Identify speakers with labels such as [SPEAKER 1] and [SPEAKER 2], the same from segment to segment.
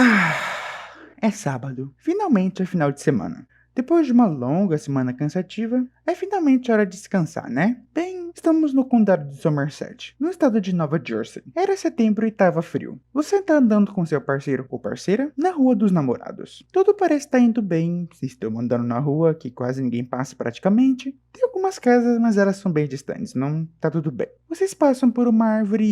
[SPEAKER 1] Ah, é sábado. Finalmente é final de semana. Depois de uma longa semana cansativa, é finalmente hora de descansar, né? Bem, estamos no condado de Somerset, no estado de Nova Jersey. Era setembro e tava frio. Você tá andando com seu parceiro ou parceira na Rua dos Namorados. Tudo parece estar indo bem, vocês estão andando na rua que quase ninguém passa praticamente. Tem algumas casas, mas elas são bem distantes, não tá tudo bem. Vocês passam por uma árvore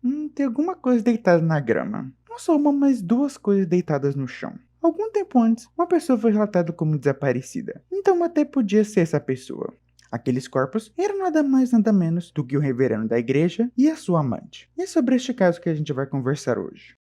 [SPEAKER 1] e... tem alguma coisa deitada na grama. Não só uma, mas duas coisas deitadas no chão. Algum tempo antes, uma pessoa foi relatada como desaparecida, então até podia ser essa pessoa. Aqueles corpos eram nada mais nada menos do que o reverendo da igreja e a sua amante. E é sobre este caso que a gente vai conversar hoje.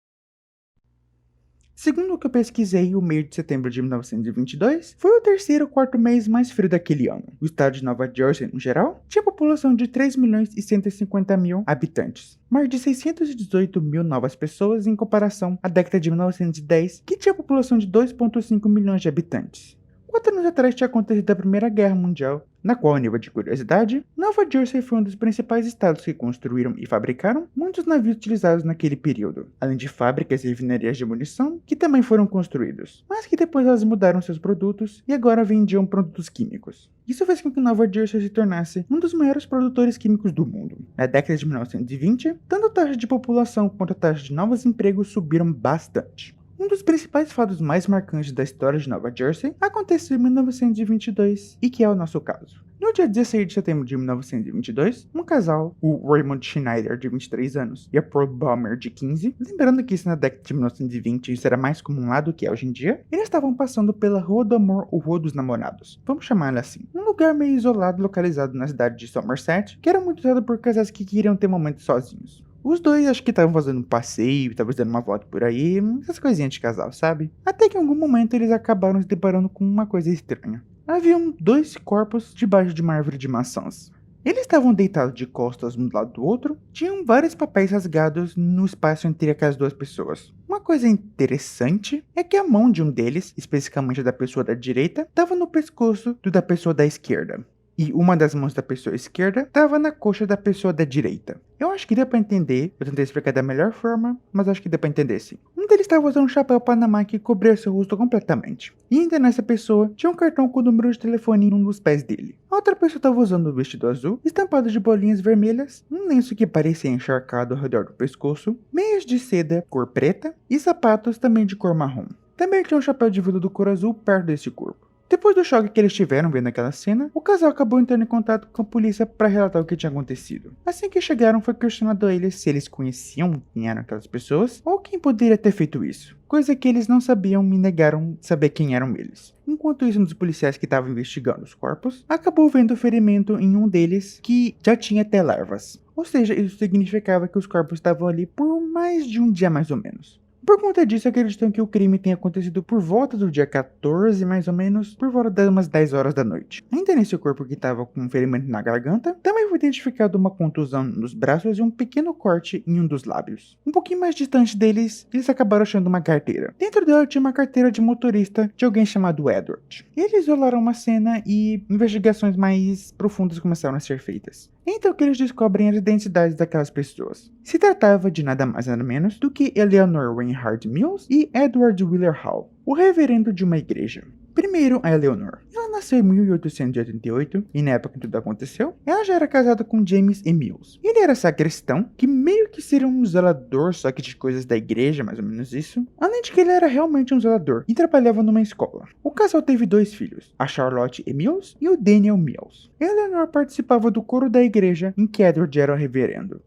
[SPEAKER 1] Segundo o que eu pesquisei, o mês de setembro de 1922 foi o terceiro ou quarto mês mais frio daquele ano. O estado de Nova Jersey, no geral, tinha população de 3.150.000 habitantes. Mais de 618 mil novas pessoas em comparação à década de 1910, que tinha população de 2,5 milhões de habitantes. 4 anos atrás tinha acontecido a Primeira Guerra Mundial, na qual, a nível de curiosidade, Nova Jersey foi um dos principais estados que construíram e fabricaram muitos navios utilizados naquele período, além de fábricas e refinarias de munição que também foram construídos, mas que depois elas mudaram seus produtos e agora vendiam produtos químicos. Isso fez com que Nova Jersey se tornasse um dos maiores produtores químicos do mundo. Na década de 1920, tanto a taxa de população quanto a taxa de novos empregos subiram bastante. Um dos principais fatos mais marcantes da história de Nova Jersey aconteceu em 1922, e que é o nosso caso. No dia 16 de setembro de 1922, um casal, o Raymond Schneider, de 23 anos, e a Pearl Balmer, de 15, lembrando que isso na década de 1920 isso era mais comum lá do que é hoje em dia, eles estavam passando pela Rua do Amor ou Rua dos Namorados, vamos chamá-la assim. Um lugar meio isolado localizado na cidade de Somerset, que era muito usado por casais que queriam ter momentos sozinhos. Os dois acho que estavam fazendo um passeio, talvez dando uma volta por aí, essas coisinhas de casal, sabe? Até que em algum momento eles acabaram se deparando com uma coisa estranha. Haviam dois corpos debaixo de uma árvore de maçãs. Eles estavam deitados de costas um do lado do outro, tinham vários papéis rasgados no espaço entre aquelas duas pessoas. Uma coisa interessante é que a mão de um deles, especificamente da pessoa da direita, estava no pescoço do da pessoa da esquerda. E uma das mãos da pessoa esquerda estava na coxa da pessoa da direita. Eu acho que deu pra entender, eu tentei explicar da melhor forma, mas acho que deu pra entender sim. Um deles estava usando um chapéu Panamá que cobria seu rosto completamente. E ainda nessa pessoa, tinha um cartão com o número de telefone em um dos pés dele. A outra pessoa estava usando um vestido azul, estampado de bolinhas vermelhas, um lenço que parecia encharcado ao redor do pescoço, meias de seda cor preta e sapatos também de cor marrom. Também tinha um chapéu de veludo cor azul perto desse corpo. Depois do choque que eles tiveram vendo aquela cena, o casal acabou entrando em contato com a polícia para relatar o que tinha acontecido. Assim que chegaram, foi questionado a eles se eles conheciam quem eram aquelas pessoas ou quem poderia ter feito isso, coisa que eles não sabiam e negaram saber quem eram eles. Enquanto isso, um dos policiais que estavam investigando os corpos acabou vendo o ferimento em um deles que já tinha até larvas. Ou seja, isso significava que os corpos estavam ali por mais de um dia mais ou menos. Por conta disso, acreditam que o crime tenha acontecido por volta do dia 14, mais ou menos, por volta de umas 10 horas da noite. Ainda nesse corpo que estava com um ferimento na garganta, também foi identificado uma contusão nos braços e um pequeno corte em um dos lábios. Um pouquinho mais distante deles, eles acabaram achando uma carteira. Dentro dela tinha uma carteira de motorista de alguém chamado Edward. Eles isolaram uma cena e investigações mais profundas começaram a ser feitas. Então que eles descobrem as identidades daquelas pessoas. Se tratava de nada mais nada menos do que Eleanor Reinhardt Mills e Edward Wheeler Hall, o reverendo de uma igreja. Primeiro, a Eleanor. Ela nasceu em 1888 e na época que tudo aconteceu, ela já era casada com James E. Mills. Ele era sacristão, que meio que seria um zelador, só que de coisas da igreja, mais ou menos isso. Além de que ele era realmente um zelador e trabalhava numa escola. O casal teve dois filhos, a Charlotte E. Mills e o Daniel Mills. Eleanor participava do coro da igreja em que Edward era o reverendo.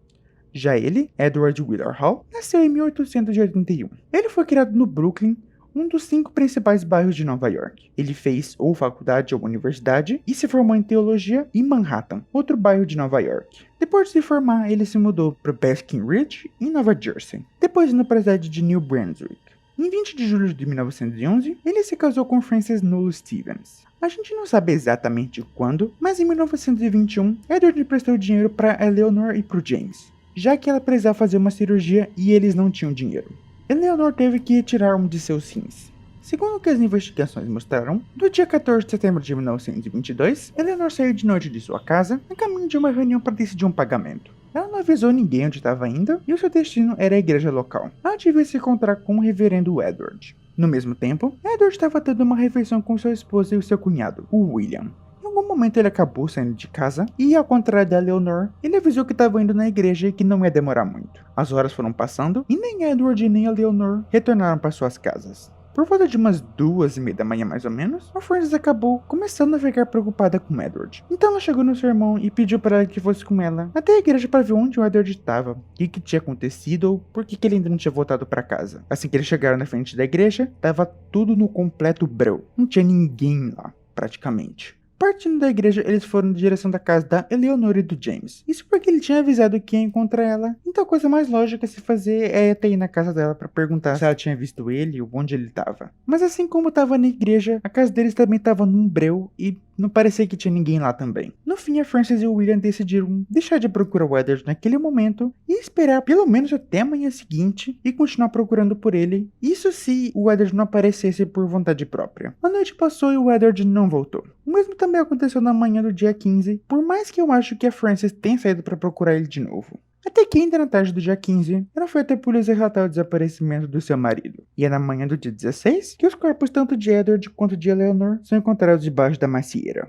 [SPEAKER 1] Já ele, Edward Wheeler Hall, nasceu em 1881. Ele foi criado no Brooklyn, um dos 5 principais bairros de Nova York. Ele fez ou faculdade ou universidade e se formou em teologia em Manhattan, outro bairro de Nova York. Depois de se formar, ele se mudou para Basking Ridge, em Nova Jersey, depois indo para a cidade de New Brunswick. Em 20 de julho de 1911, ele se casou com Frances Knowles Stevens. A gente não sabe exatamente quando, mas em 1921, Edward emprestou dinheiro para Eleanor e para o James, já que ela precisava fazer uma cirurgia e eles não tinham dinheiro. Eleanor teve que retirar um de seus rins. Segundo o que as investigações mostraram, no dia 14 de setembro de 1922, Eleanor saiu de noite de sua casa a caminho de uma reunião para decidir um pagamento. Ela não avisou ninguém onde estava indo e o seu destino era a igreja local. Ela devia se encontrar com o reverendo Edward. No mesmo tempo, Edward estava tendo uma refeição com sua esposa e o seu cunhado, o William. Em algum momento ele acabou saindo de casa e, ao contrário da Leonor, ele avisou que estava indo na igreja e que não ia demorar muito. As horas foram passando e nem Edward nem a Leonor retornaram para suas casas. Por volta de umas 2:30 da manhã mais ou menos, a Frances acabou começando a ficar preocupada com Edward. Então ela chegou no seu irmão e pediu para ela que fosse com ela até a igreja para ver onde o Edward estava, o que tinha acontecido ou por que ele ainda não tinha voltado para casa. Assim que eles chegaram na frente da igreja, estava tudo no completo breu. Não tinha ninguém lá, praticamente. Partindo da igreja, eles foram na direção da casa da Eleanor e do James. Isso porque ele tinha avisado que ia encontrar ela. Então a coisa mais lógica a se fazer é até ir na casa dela para perguntar se ela tinha visto ele ou onde ele estava. Mas assim como estava na igreja, a casa deles também estava num breu e não parecia que tinha ninguém lá também. No fim, a Frances e o William decidiram deixar de procurar o Edward naquele momento e esperar pelo menos até a manhã seguinte e continuar procurando por ele. Isso se o Edward não aparecesse por vontade própria. A noite passou e o Edward não voltou. O mesmo também aconteceu na manhã do dia 15, por mais que eu acho que a Frances tenha saído para procurar ele de novo. Até que ainda na tarde do dia 15, ela foi até a polícia relatar o desaparecimento do seu marido. E é na manhã do dia 16 que os corpos tanto de Edward quanto de Eleanor são encontrados debaixo da macieira.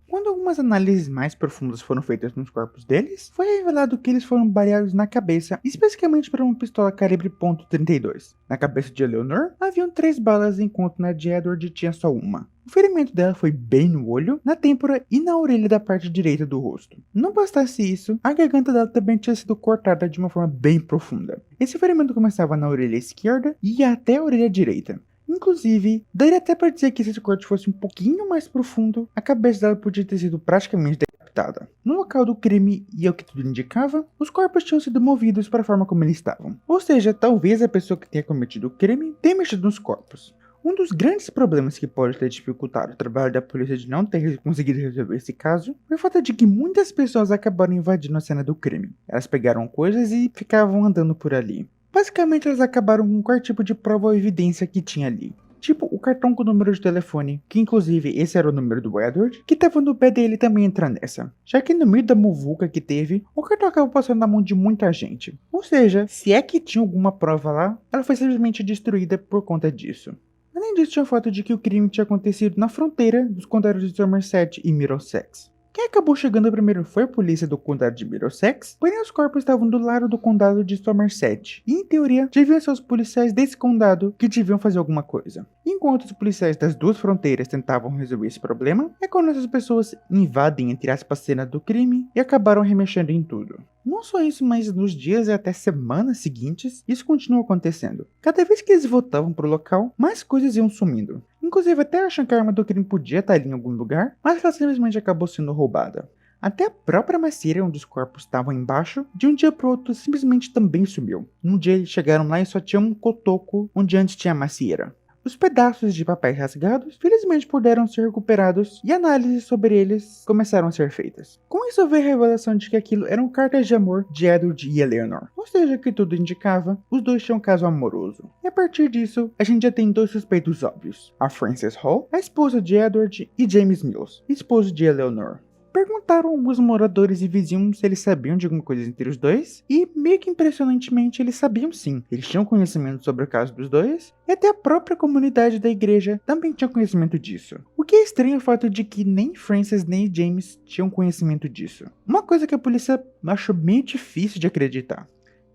[SPEAKER 1] Quando algumas análises mais profundas foram feitas nos corpos deles, foi revelado que eles foram baleados na cabeça, especificamente por uma pistola calibre .32. Na cabeça de Eleanor, haviam 3 balas, enquanto na de Edward tinha só uma. O ferimento dela foi bem no olho, na têmpora e na orelha da parte direita do rosto. Não bastasse isso, a garganta dela também tinha sido cortada de uma forma bem profunda. Esse ferimento começava na orelha esquerda e ia até a orelha direita. Inclusive, daria até para dizer que se esse corte fosse um pouquinho mais profundo, a cabeça dela podia ter sido praticamente decapitada. No local do crime, e ao que tudo indicava, os corpos tinham sido movidos para a forma como eles estavam. Ou seja, talvez a pessoa que tenha cometido o crime tenha mexido nos corpos. Um dos grandes problemas que pode ter dificultado o trabalho da polícia de não ter conseguido resolver esse caso foi o fato de que muitas pessoas acabaram invadindo a cena do crime. Elas pegaram coisas e ficavam andando por ali. Basicamente, elas acabaram com qualquer tipo de prova ou evidência que tinha ali. Tipo, o cartão com o número de telefone, que inclusive esse era o número do Edward, que estava no pé dele também entra nessa. Já que no meio da muvuca que teve, o cartão acabou passando na mão de muita gente. Ou seja, se é que tinha alguma prova lá, ela foi simplesmente destruída por conta disso. Além disso, tinha o fato de que o crime tinha acontecido na fronteira dos condados de Somerset e Middlesex. Quem acabou chegando primeiro foi a polícia do condado de Middlesex, porém os corpos estavam do lado do condado de Somerset, e em teoria deviam ser os policiais desse condado que deviam fazer alguma coisa. Enquanto os policiais das duas fronteiras tentavam resolver esse problema, é quando essas pessoas invadem entre aspas a cena do crime e acabaram remexendo em tudo. Não só isso, mas nos dias e até semanas seguintes, isso continuou acontecendo. Cada vez que eles voltavam para o local, mais coisas iam sumindo. Inclusive até acham que a arma do crime podia estar ali em algum lugar, mas ela simplesmente acabou sendo roubada. Até a própria macieira onde os corpos estavam embaixo, de um dia para o outro simplesmente também sumiu. Num dia eles chegaram lá e só tinha um cotoco onde antes tinha a macieira. Os pedaços de papéis rasgados, felizmente puderam ser recuperados e análises sobre eles começaram a ser feitas. Com isso veio a revelação de que aquilo eram cartas de amor de Edward e Eleanor. Ou seja, que tudo indicava, os dois tinham um caso amoroso. E a partir disso, a gente já tem 2 suspeitos óbvios. A Frances Hall, a esposa de Edward, e James Mills, esposo de Eleanor. Perguntaram alguns moradores e vizinhos se eles sabiam de alguma coisa entre os dois, e meio que impressionantemente eles sabiam sim. Eles tinham conhecimento sobre o caso dos dois, e até a própria comunidade da igreja também tinha conhecimento disso. O que é estranho é o fato de que nem Frances nem James tinham conhecimento disso. Uma coisa que a polícia achou meio difícil de acreditar.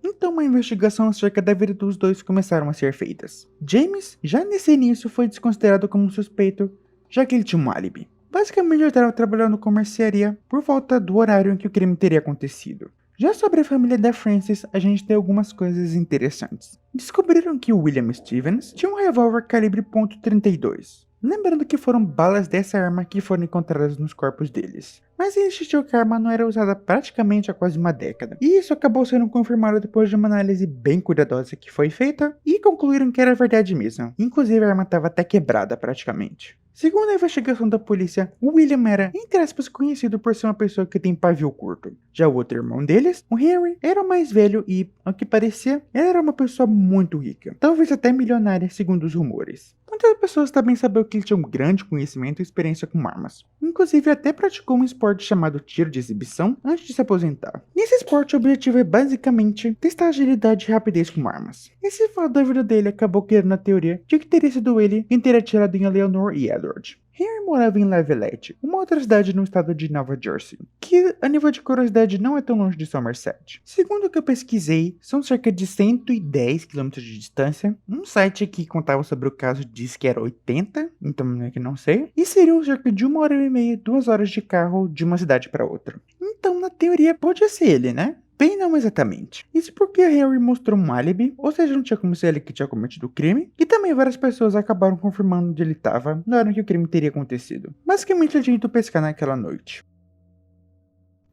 [SPEAKER 1] Então uma investigação acerca da vida dos dois começaram a ser feitas. James, já nesse início, foi desconsiderado como um suspeito, já que ele tinha um álibi. Basicamente, ele estava trabalhando com mercearia por volta do horário em que o crime teria acontecido. Já sobre a família da Frances, a gente tem algumas coisas interessantes. Descobriram que o William Stevens tinha um revólver calibre .32. Lembrando que foram balas dessa arma que foram encontradas nos corpos deles. Mas insistiu que a arma não era usada praticamente há quase uma década. E isso acabou sendo confirmado depois de uma análise bem cuidadosa que foi feita e concluíram que era verdade mesmo. Inclusive a arma estava até quebrada praticamente. Segundo a investigação da polícia, o William era, entre aspas, conhecido por ser uma pessoa que tem pavio curto. Já o outro irmão deles, o Henry, era o mais velho e, ao que parecia, ele era uma pessoa muito rica. Talvez até milionária, segundo os rumores. Muitas pessoas também sabiam que ele tinha um grande conhecimento e experiência com armas. Inclusive, até praticou um esporte chamado tiro de exibição antes de se aposentar. Nesse esporte, o objetivo é basicamente testar agilidade e rapidez com armas. Esse fato da vida dele acabou criando a teoria de que teria sido ele quem teria atirado em Eleanor e Edward. Henry morava em Levelette, uma outra cidade no estado de Nova Jersey, que a nível de curiosidade não é tão longe de Somerset. Segundo o que eu pesquisei, são cerca de 110 km de distância. Um site que contava sobre o caso disse que era 80, então é que não sei. E seriam cerca de 1h30, 2 horas de carro de uma cidade para outra. Então, na teoria, pode ser ele, né? Bem, não exatamente. Isso porque Harry mostrou um álibi, ou seja, não tinha como ser ele que tinha cometido o crime, e também várias pessoas acabaram confirmando onde ele estava na hora que o crime teria acontecido. Basicamente, ele tinha ido pescar naquela noite.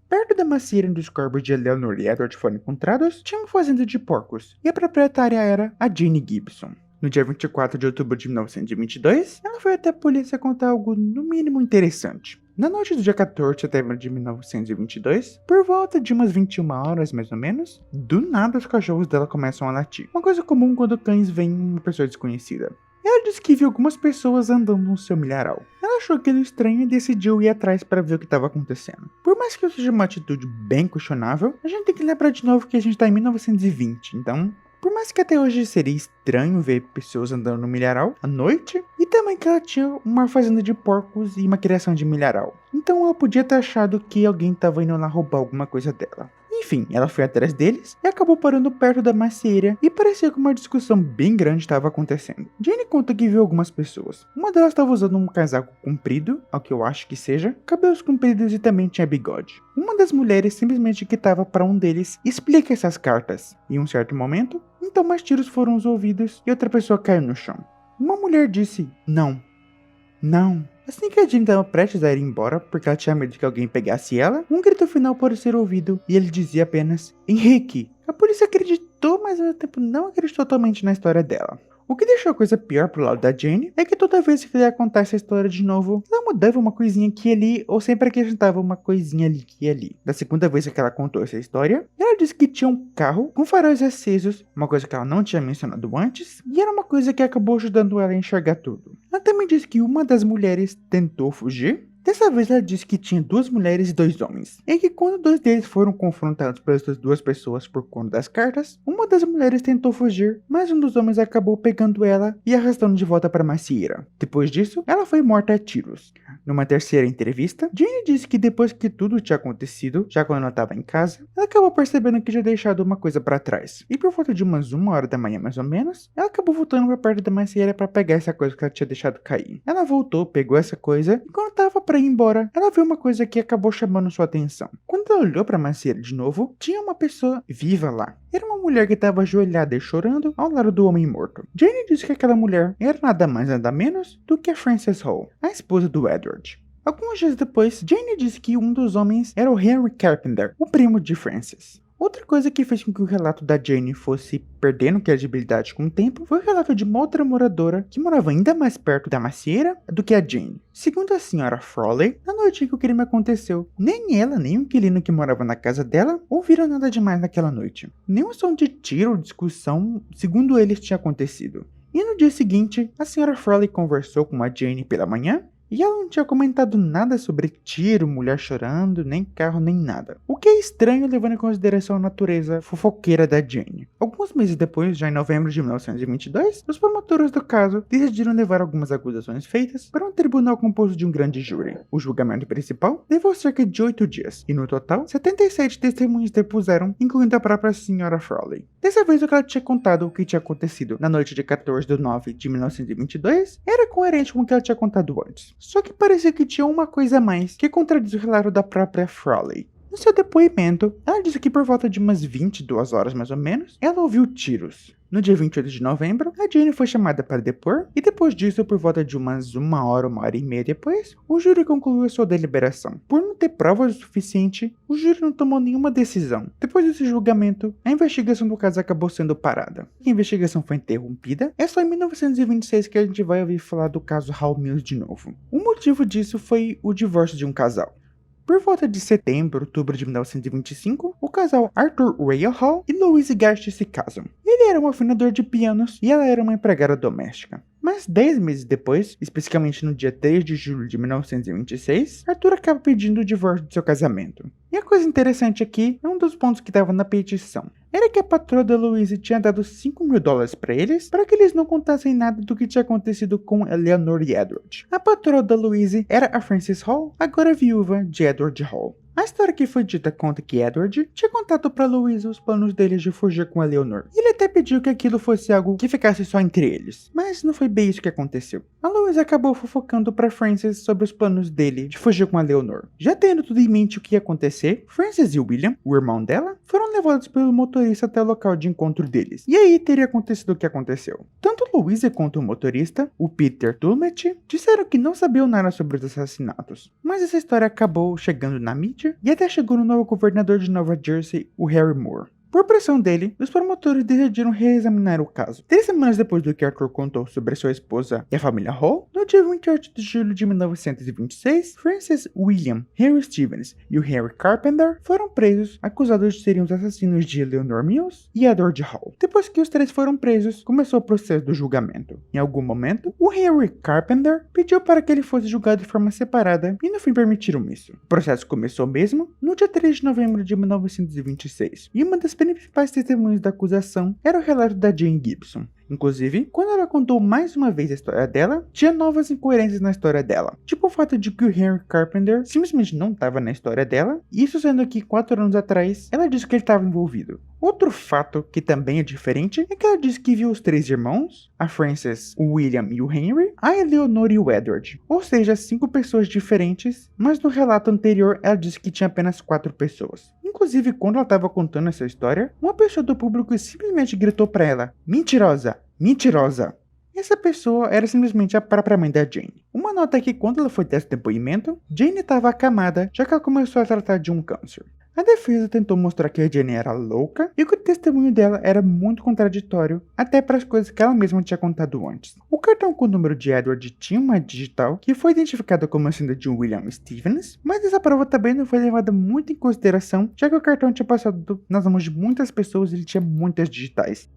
[SPEAKER 1] Perto da macieira onde os corpos de Eleanor e Edward foram encontrados, tinha uma fazenda de porcos, e a proprietária era a Jane Gibson. No dia 24 de outubro de 1922, ela foi até a polícia contar algo no mínimo interessante. Na noite do dia 14 de setembro de 1922, por volta de umas 21 horas mais ou menos, do nada os cachorros dela começam a latir. Uma coisa comum quando cães veem uma pessoa desconhecida. Ela disse que viu algumas pessoas andando no seu milharal. Ela achou aquilo estranho e decidiu ir atrás para ver o que estava acontecendo. Por mais que isso seja uma atitude bem questionável, a gente tem que lembrar de novo que a gente está em 1920, então... Por mais que até hoje seria estranho ver pessoas andando no milharal à noite, e também que ela tinha uma fazenda de porcos e uma criação de milharal. Então ela podia ter achado que alguém estava indo lá roubar alguma coisa dela. Enfim, ela foi atrás deles e acabou parando perto da macieira e parecia que uma discussão bem grande estava acontecendo. Jane conta que viu algumas pessoas. Uma delas estava usando um casaco comprido, ao que eu acho que seja, cabelos compridos e também tinha bigode. Uma das mulheres simplesmente gritava para um deles: "Explica essas cartas." Em um certo momento, então mais tiros foram ouvidos e outra pessoa caiu no chão. Uma mulher disse: "Não. Não." Assim que a Jane estava prestes a ir embora, porque ela tinha medo de que alguém pegasse ela, um grito final pôde ser ouvido e ele dizia apenas: "Henrique." A polícia acreditou, mas ao mesmo tempo não acreditou totalmente na história dela. O que deixou a coisa pior pro lado da Jane é que toda vez que ele ia contar essa história de novo, ela mudava uma coisinha aqui e ali, ou sempre acrescentava uma coisinha ali aqui e ali. Da segunda vez que ela contou essa história, ela disse que tinha um carro com faróis acesos, uma coisa que ela não tinha mencionado antes, e era uma coisa que acabou ajudando ela a enxergar tudo. Ela também disse que uma das mulheres tentou fugir. Dessa vez ela disse que tinha 2 mulheres e 2 homens, e que quando 2 deles foram confrontados pelas outras 2 pessoas por conta das cartas, uma das mulheres tentou fugir, mas um dos homens acabou pegando ela e arrastando de volta para a macieira. Depois disso, ela foi morta a tiros. Numa terceira entrevista, Jane disse que depois que tudo tinha acontecido, já quando ela estava em casa, ela acabou percebendo que tinha deixado uma coisa para trás, e por volta de umas 1 hora da manhã mais ou menos, ela acabou voltando para perto da macieira para pegar essa coisa que ela tinha deixado cair. Ela voltou, pegou essa coisa, e quando estava para ir embora, ela viu uma coisa que acabou chamando sua atenção. Quando ela olhou para a macieira de novo, tinha uma pessoa viva lá. Era uma mulher que estava ajoelhada e chorando ao lado do homem morto. Jane disse que aquela mulher era nada mais nada menos do que a Frances Hall, a esposa do Edward. Alguns dias depois, Jane disse que um dos homens era o Henry Carpenter, o primo de Frances. Outra coisa que fez com que o relato da Jane fosse perdendo credibilidade com o tempo foi o relato de uma outra moradora que morava ainda mais perto da macieira do que a Jane. Segundo a senhora Frawley, na noite em que o crime aconteceu, nem ela nem o inquilino que morava na casa dela ouviram nada demais naquela noite. Nenhum som de tiro ou discussão, segundo eles, tinha acontecido. E no dia seguinte, a senhora Frawley conversou com a Jane pela manhã e ela não tinha comentado nada sobre tiro, mulher chorando, nem carro, nem nada. O que é estranho levando em consideração a natureza fofoqueira da Jane. Alguns meses depois, já em novembro de 1922, os promotores do caso decidiram levar algumas acusações feitas para um tribunal composto de um grande júri. O julgamento principal levou cerca de 8 dias, e no total, 77 testemunhas depuseram, incluindo a própria senhora Frawley. Dessa vez, o que ela tinha contado o que tinha acontecido na noite de 14 de nove de 1922 era coerente com o que ela tinha contado antes. Só que parecia que tinha uma coisa a mais que contradiz o relato da própria Frawley. No seu depoimento, ela disse que por volta de umas 22 horas mais ou menos, ela ouviu tiros. No dia 28 de novembro, a Jane foi chamada para depor, e depois disso, por volta de umas 1 hora e meia depois, o júri concluiu a sua deliberação. Por não ter provas o suficiente, o júri não tomou nenhuma decisão. Depois desse julgamento, a investigação do caso acabou sendo parada. A investigação foi interrompida. É só em 1926 que a gente vai ouvir falar do caso Hall Mills de novo. O motivo disso foi o divórcio de um casal. Por volta de setembro, outubro de 1925, o casal Arthur Ray Hall e Louise Garst se casam. Ele era um afinador de pianos e ela era uma empregada doméstica. Mas 10 meses depois, especificamente no dia 3 de julho de 1926, Arthur acaba pedindo o divórcio de seu casamento. E a coisa interessante aqui é um dos pontos que estava na petição. Era que a patroa da Louise tinha dado $5.000 para eles, para que eles não contassem nada do que tinha acontecido com Eleanor e Edward. A patroa da Louise era a Frances Hall, agora viúva de Edward Hall. A história que foi dita conta que Edward tinha contado para Louise os planos deles de fugir com Eleanor. E ele até pediu que aquilo fosse algo que ficasse só entre eles. Mas não foi bem isso que aconteceu. A Louise acabou fofocando para Frances sobre os planos dele de fugir com Eleanor. Já tendo tudo em mente o que ia acontecer, Frances e William, o irmão dela, foram levados pelo motorista até o local de encontro deles. E aí teria acontecido o que aconteceu. Tanto Louise quanto o motorista, o Peter Tummet, disseram que não sabiam nada sobre os assassinatos. Mas essa história acabou chegando na mídia e até chegou no novo governador de Nova Jersey, o Harry Moore. Por pressão dele, os promotores decidiram reexaminar o caso. 3 semanas depois do que Arthur contou sobre sua esposa e a família Hall, no dia 28 de julho de 1926, Frances, William, Henry Stevens e o Harry Carpenter foram presos, acusados de serem os assassinos de Eleanor Mills e Edward Hall. Depois que os 3 foram presos, começou o processo do julgamento. Em algum momento, o Harry Carpenter pediu para que ele fosse julgado de forma separada e no fim permitiram isso. O processo começou mesmo no dia 3 de novembro de 1926, e uma das principais testemunhas da acusação era o relato da Jane Gibson. Inclusive, quando ela contou mais uma vez a história dela, tinha novas incoerências na história dela. Tipo o fato de que o Henry Carpenter simplesmente não estava na história dela, isso sendo que 4 anos atrás, ela disse que ele estava envolvido. Outro fato que também é diferente é que ela disse que viu os 3 irmãos, a Frances, o William e o Henry, a Eleanor e o Edward, ou seja, 5 pessoas diferentes, mas no relato anterior ela disse que tinha apenas 4 pessoas. Inclusive, quando ela estava contando essa história, uma pessoa do público simplesmente gritou para ela: "Mentirosa! Mentirosa!" Essa pessoa era simplesmente a própria mãe da Jane. Uma nota é que quando ela foi ter esse depoimento, Jane estava acamada, já que ela começou a tratar de um câncer. A defesa tentou mostrar que a Jane era louca e que o testemunho dela era muito contraditório, até para as coisas que ela mesma tinha contado antes. O cartão com o número de Edward tinha uma digital que foi identificada como sendo de William Stevens, mas essa prova também não foi levada muito em consideração, já que o cartão tinha passado nas mãos de muitas pessoas e ele tinha muitas digitais.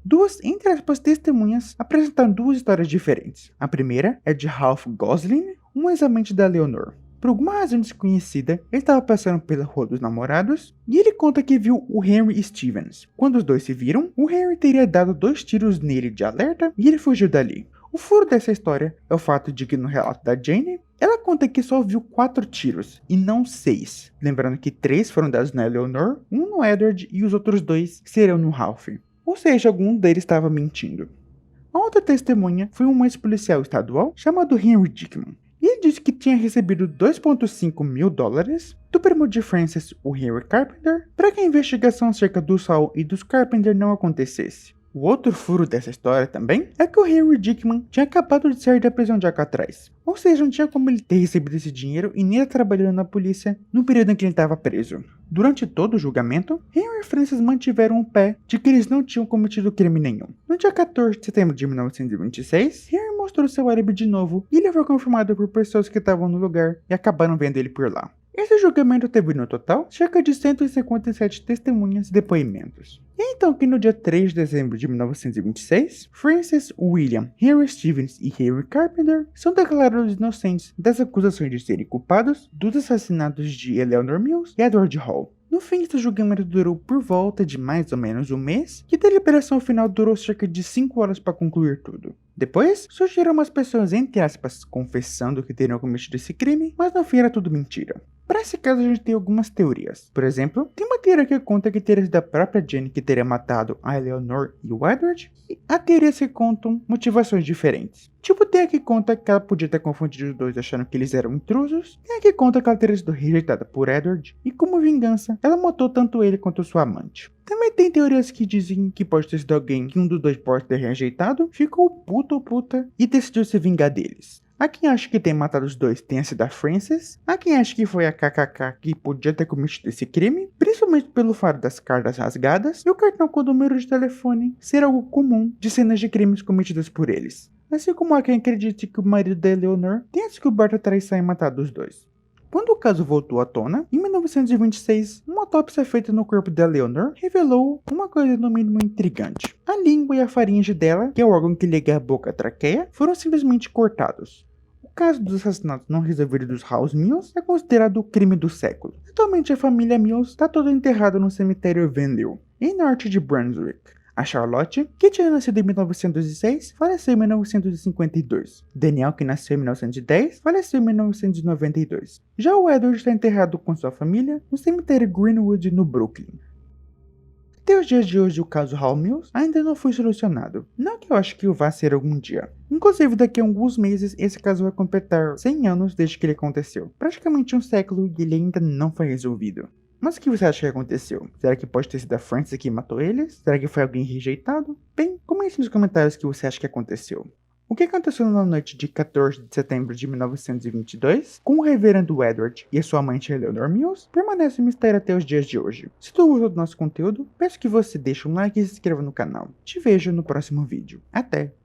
[SPEAKER 1] Duas, entre aspas, testemunhas apresentaram 2 histórias diferentes. A primeira é de Ralph Gosling, um ex-amante da Leonor. Por alguma razão desconhecida, ele estava passando pela Rua dos Namorados e ele conta que viu o Henry Stevens. Quando os dois se viram, o Henry teria dado 2 tiros nele de alerta e ele fugiu dali. O furo dessa história é o fato de que no relato da Jane, ela conta que só viu 4 tiros e não 6, lembrando que 3 foram dados na Eleanor, 1 no Edward e os outros 2 seriam no Ralph. Ou seja, algum deles estava mentindo. A outra testemunha foi um ex-policial estadual chamado Henry Dickman. E ele disse que tinha recebido $2.5 mil do primo de Frances, o Henry Carpenter, para que a investigação acerca do Saul e dos Carpenter não acontecesse. O outro furo dessa história também é que o Henry Dickman tinha acabado de sair da prisão de Alcatraz. Ou seja, não tinha como ele ter recebido esse dinheiro e nem estar trabalhando na polícia no período em que ele estava preso. Durante todo o julgamento, Henry e Frances mantiveram o pé de que eles não tinham cometido crime nenhum. No dia 14 de setembro de 1926, Henry mostrou seu álibi de novo e ele foi confirmado por pessoas que estavam no lugar e acabaram vendo ele por lá. Esse julgamento teve no total cerca de 157 testemunhas e depoimentos. E então que no dia 3 de dezembro de 1926, Frances, William, Henry Stevens e Henry Carpenter são declarados inocentes das acusações de serem culpados dos assassinatos de Eleanor Mills e Edward Hall. No fim, esse julgamento durou por volta de mais ou menos um mês, e a deliberação final durou cerca de 5 horas para concluir tudo. Depois, surgiram umas pessoas, entre aspas, confessando que teriam cometido esse crime, mas no fim era tudo mentira. Para esse caso, a gente tem algumas teorias. Por exemplo, tem uma teoria que conta que teria sido a própria Jane que teria matado a Eleanor e o Edward, e há teorias que contam motivações diferentes. Tipo, tem a que conta que ela podia ter confundido os dois achando que eles eram intrusos, tem a que conta que ela teria sido rejeitada por Edward, e como vingança, ela matou tanto ele quanto sua amante. Também tem teorias que dizem que pode ter sido alguém que um dos dois pode ter rejeitado, ficou puto ou puta e decidiu se vingar deles. Há quem acha que tem matado os dois tenha sido a Frances, há quem acha que foi a KKK que podia ter cometido esse crime, principalmente pelo fato das cartas rasgadas e o cartão com o número de telefone ser algo comum de cenas de crimes cometidos por eles. Assim como há quem acredite que o marido da Eleanor tenha descoberto a traição e matado os dois. Quando o caso voltou à tona, em 1926, uma autópsia feita no corpo de Eleanor revelou uma coisa no mínimo intrigante. A língua e a faringe dela, que é o órgão que liga a boca à traqueia, foram simplesmente cortados. O caso dos assassinatos não resolvidos dos House Mills é considerado o crime do século. Atualmente a família Mills está toda enterrada no cemitério Venville, em norte de Brunswick. A Charlotte, que tinha nascido em 1906, faleceu em 1952. Daniel, que nasceu em 1910, faleceu em 1992. Já o Edward está enterrado com sua família no cemitério Greenwood, no Brooklyn. Até os dias de hoje, o caso Hall Mills ainda não foi solucionado. Não que eu acho que o vá ser algum dia. Inclusive, daqui a alguns meses, esse caso vai completar 100 anos desde que ele aconteceu. Praticamente um século e ele ainda não foi resolvido. Mas o que você acha que aconteceu? Será que pode ter sido a Frances que matou eles? Será que foi alguém rejeitado? Bem, comente nos comentários o que você acha que aconteceu. O que aconteceu na noite de 14 de setembro de 1922 com o reverendo Edward e a sua amante Eleanor Mills permanece um mistério até os dias de hoje. Se tu gostou do nosso conteúdo, peço que você deixe um like e se inscreva no canal. Te vejo no próximo vídeo. Até!